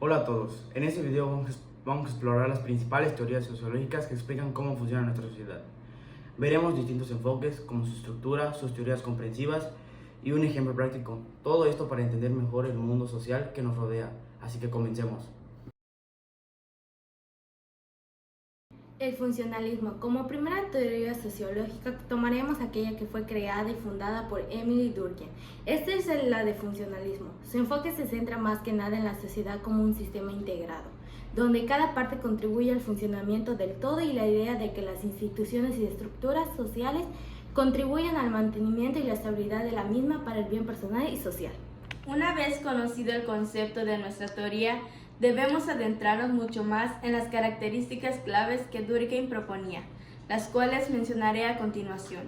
Hola a todos, en este video vamos a explorar las principales teorías sociológicas que explican cómo funciona nuestra sociedad. Veremos distintos enfoques como su estructura, sus teorías comprensivas y un ejemplo práctico. Todo esto para entender mejor el mundo social que nos rodea. Así que comencemos. El funcionalismo. Como primera teoría sociológica tomaremos aquella que fue creada y fundada por Émile Durkheim. Esta es la de funcionalismo. Su enfoque se centra más que nada en la sociedad como un sistema integrado, donde cada parte contribuye al funcionamiento del todo y la idea de que las instituciones y estructuras sociales contribuyen al mantenimiento y la estabilidad de la misma para el bien personal y social. Una vez conocido el concepto de nuestra teoría, debemos adentrarnos mucho más en las características claves que Durkheim proponía, las cuales mencionaré a continuación.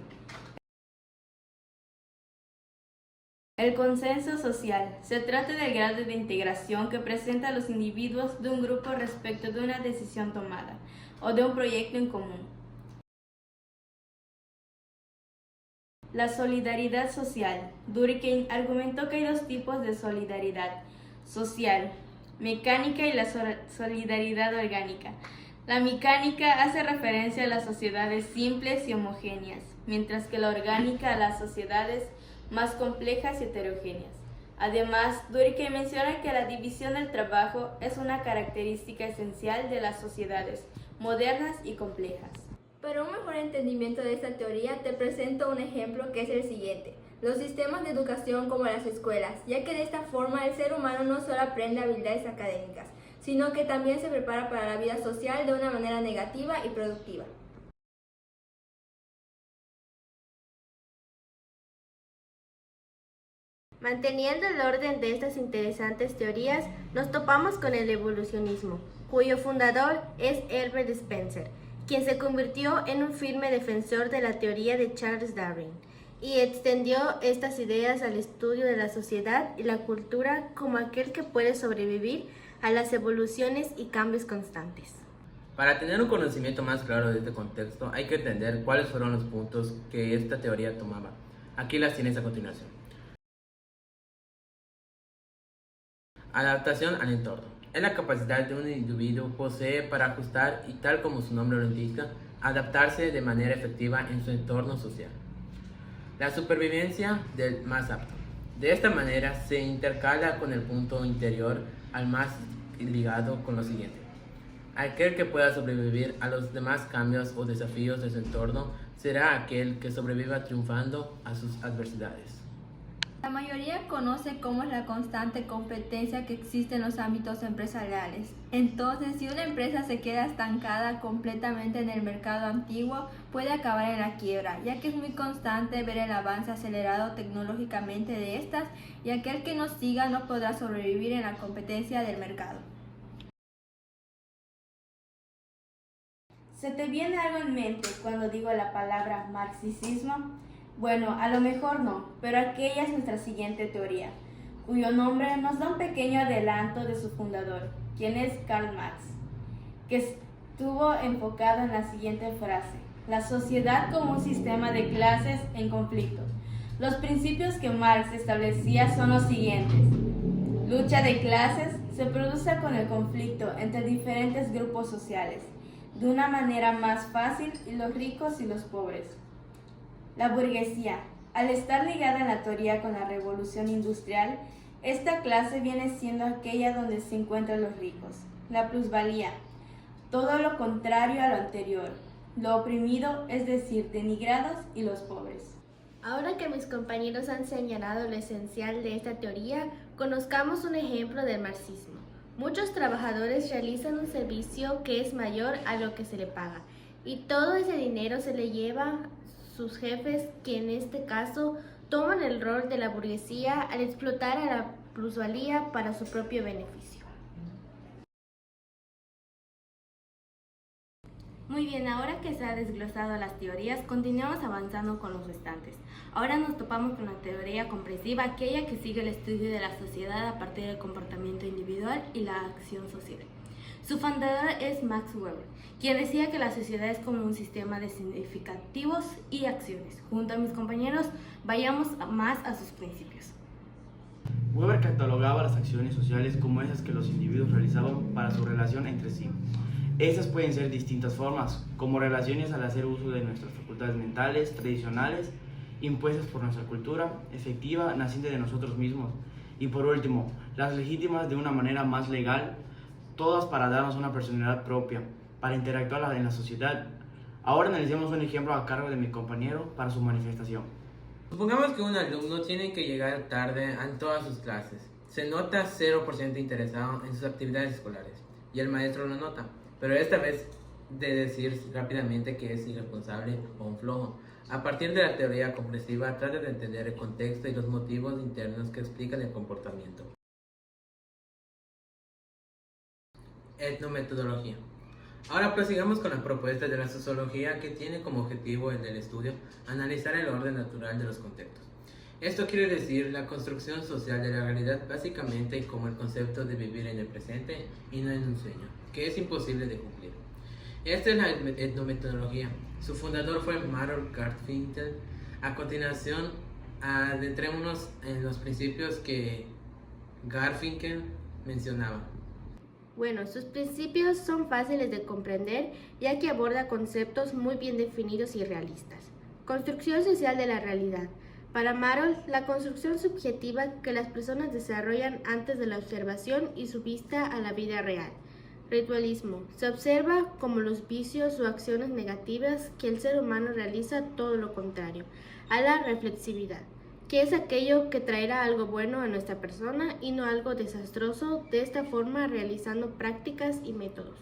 El consenso social. Se trata del grado de integración que presentan los individuos de un grupo respecto de una decisión tomada o de un proyecto en común. La solidaridad social. Durkheim argumentó que hay dos tipos de solidaridad: social, mecánica, y la solidaridad orgánica. La mecánica hace referencia a las sociedades simples y homogéneas, mientras que la orgánica a las sociedades más complejas y heterogéneas. Además, Durkheim menciona que la división del trabajo es una característica esencial de las sociedades modernas y complejas. Para un mejor entendimiento de esta teoría te presento un ejemplo que es el siguiente: los sistemas de educación como las escuelas, ya que de esta forma el ser humano no solo aprende habilidades académicas, sino que también se prepara para la vida social de una manera negativa y productiva. Manteniendo el orden de estas interesantes teorías, nos topamos con el evolucionismo, cuyo fundador es Herbert Spencer, quien se convirtió en un firme defensor de la teoría de Charles Darwin y extendió estas ideas al estudio de la sociedad y la cultura como aquel que puede sobrevivir a las evoluciones y cambios constantes. Para tener un conocimiento más claro de este contexto, hay que entender cuáles fueron los puntos que esta teoría tomaba. Aquí las tienes a continuación. Adaptación al entorno. Es la capacidad de un individuo posee para ajustar y, tal como su nombre lo indica, adaptarse de manera efectiva en su entorno social. La supervivencia del más apto. De esta manera se intercala con el punto interior al más ligado con lo siguiente. Aquel que pueda sobrevivir a los demás cambios o desafíos de su entorno será aquel que sobreviva triunfando a sus adversidades. La mayoría conoce cómo es la constante competencia que existe en los ámbitos empresariales. Entonces, si una empresa se queda estancada completamente en el mercado antiguo, puede acabar en la quiebra, ya que es muy constante ver el avance acelerado tecnológicamente de estas, y aquel que no siga no podrá sobrevivir en la competencia del mercado. ¿Se te viene algo en mente cuando digo la palabra marxismo? Bueno, a lo mejor no, pero aquella es nuestra siguiente teoría, cuyo nombre nos da un pequeño adelanto de su fundador, quien es Karl Marx, que estuvo enfocado en la siguiente frase: la sociedad como un sistema de clases en conflicto. Los principios que Marx establecía son los siguientes: lucha de clases se produce con el conflicto entre diferentes grupos sociales, de una manera más fácil, y los ricos y los pobres. La burguesía. Al estar ligada en la teoría con la revolución industrial, esta clase viene siendo aquella donde se encuentran los ricos. La plusvalía. Todo lo contrario a lo anterior. Lo oprimido, es decir, denigrados, y los pobres. Ahora que mis compañeros han señalado lo esencial de esta teoría, conozcamos un ejemplo del marxismo. Muchos trabajadores realizan un servicio que es mayor a lo que se le paga, y todo ese dinero se le lleva sus jefes, que en este caso toman el rol de la burguesía al explotar a la plusvalía para su propio beneficio. Muy bien, ahora que se ha desglosado las teorías, continuamos avanzando con los restantes. Ahora nos topamos con la teoría comprensiva, aquella que sigue el estudio de la sociedad a partir del comportamiento individual y la acción social. Su fundador es Max Weber, quien decía que la sociedad es como un sistema de significativos y acciones. Junto a mis compañeros, vayamos más a sus principios. Weber catalogaba las acciones sociales como esas que los individuos realizaban para su relación entre sí. Estas pueden ser distintas formas, como relaciones al hacer uso de nuestras facultades mentales, tradicionales, impuestas por nuestra cultura, efectiva, naciente de nosotros mismos. Y por último, las legítimas de una manera más legal, todas para darnos una personalidad propia, para interactuar en la sociedad. Ahora analicemos un ejemplo a cargo de mi compañero para su manifestación. Supongamos que un alumno tiene que llegar tarde a todas sus clases. Se nota 0% interesado en sus actividades escolares y el maestro lo nota, pero esta vez de decir rápidamente que es irresponsable o un flojo. A partir de la teoría comprensiva, trata de entender el contexto y los motivos internos que explican el comportamiento. Etnometodología. Ahora prosigamos con la propuesta de la sociología, que tiene como objetivo en el estudio analizar el orden natural de los contextos. Esto quiere decir la construcción social de la realidad básicamente como el concepto de vivir en el presente y no en un sueño, que es imposible de cumplir. Esta es la etnometodología. Su fundador fue Marold Garfinkel. A continuación, adentrémonos en los principios que Garfinkel mencionaba. Bueno, sus principios son fáciles de comprender ya que aborda conceptos muy bien definidos y realistas. Construcción social de la realidad. Para Marold, la construcción subjetiva que las personas desarrollan antes de la observación y su vista a la vida real. Ritualismo. Se observa como los vicios o acciones negativas que el ser humano realiza todo lo contrario a la reflexividad, que es aquello que traerá algo bueno a nuestra persona y no algo desastroso, de esta forma realizando prácticas y métodos.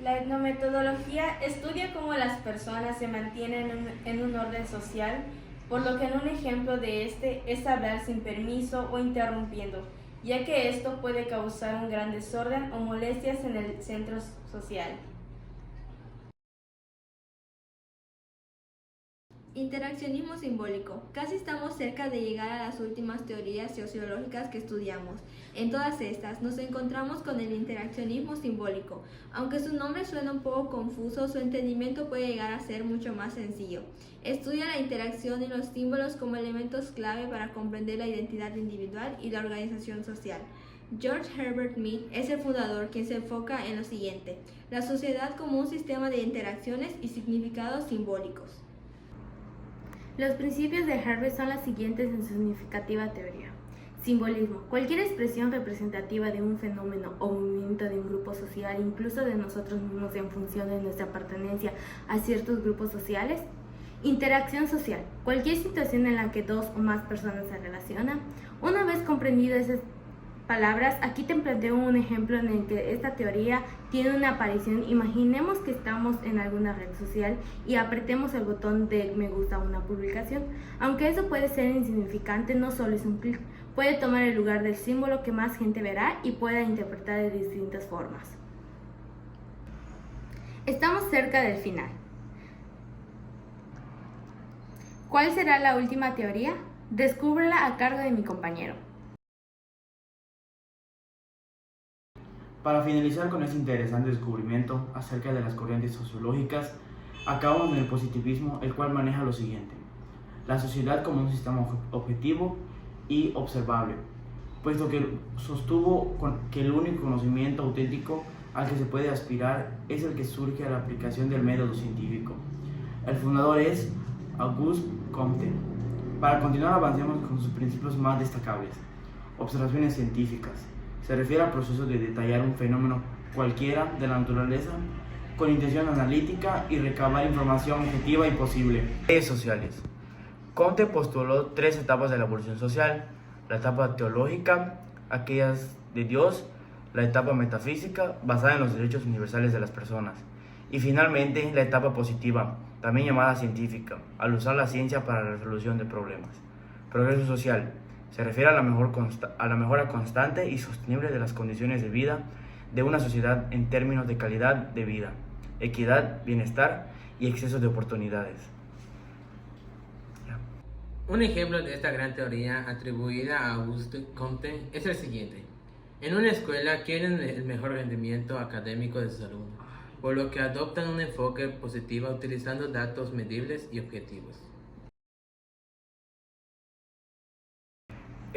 La etnometodología estudia cómo las personas se mantienen en un orden social, por lo que en un ejemplo de este es hablar sin permiso o interrumpiendo, ya que esto puede causar un gran desorden o molestias en el centro social. Interaccionismo simbólico. Casi estamos cerca de llegar a las últimas teorías sociológicas que estudiamos. En todas estas nos encontramos con el interaccionismo simbólico. Aunque su nombre suena un poco confuso, su entendimiento puede llegar a ser mucho más sencillo. Estudia la interacción y los símbolos como elementos clave para comprender la identidad individual y la organización social. George Herbert Mead es el fundador, quien se enfoca en lo siguiente: la sociedad como un sistema de interacciones y significados simbólicos. Los principios de Herbert son los siguientes en su significativa teoría. Simbolismo. Cualquier expresión representativa de un fenómeno o movimiento de un grupo social, incluso de nosotros mismos en función de nuestra pertenencia a ciertos grupos sociales. Interacción social. Cualquier situación en la que dos o más personas se relacionan. Una vez comprendido esas palabras, aquí te planteo un ejemplo en el que esta teoría tiene una aparición. Imaginemos que estamos en alguna red social y apretemos el botón de me gusta a una publicación. Aunque eso puede ser insignificante, no solo es un clic, puede tomar el lugar del símbolo que más gente verá y pueda interpretar de distintas formas. Estamos cerca del final. ¿Cuál será la última teoría? Descúbrela a cargo de mi compañero. Para finalizar con este interesante descubrimiento acerca de las corrientes sociológicas, acabamos en el positivismo, el cual maneja lo siguiente: la sociedad como un sistema objetivo y observable, puesto que sostuvo que el único conocimiento auténtico al que se puede aspirar es el que surge a la aplicación del método científico. El fundador es Auguste Comte. Para continuar, avancemos con sus principios más destacables. Observaciones científicas. Se refiere al proceso de detallar un fenómeno cualquiera de la naturaleza con intención analítica y recabar información objetiva y posible. Redes sociales. Comte postuló tres etapas de la evolución social: la etapa teológica, aquellas de Dios; la etapa metafísica, basada en los derechos universales de las personas; y finalmente la etapa positiva, también llamada científica, al usar la ciencia para la resolución de problemas. Progreso social. Se refiere a la mejora constante y sostenible de las condiciones de vida de una sociedad en términos de calidad de vida, equidad, bienestar y exceso de oportunidades. Un ejemplo de esta gran teoría atribuida a Auguste Comte es el siguiente. En una escuela quieren el mejor rendimiento académico de sus alumnos, por lo que adoptan un enfoque positivo utilizando datos medibles y objetivos.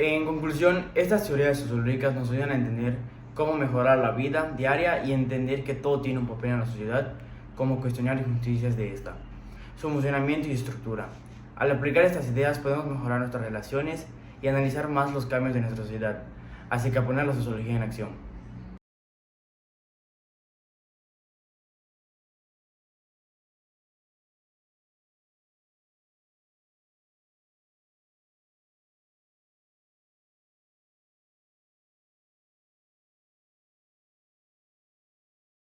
En conclusión, estas teorías sociológicas nos ayudan a entender cómo mejorar la vida diaria y entender que todo tiene un papel en la sociedad, como cuestionar injusticias de esta, su funcionamiento y estructura. Al aplicar estas ideas podemos mejorar nuestras relaciones y analizar más los cambios de nuestra sociedad, así que a poner la sociología en acción.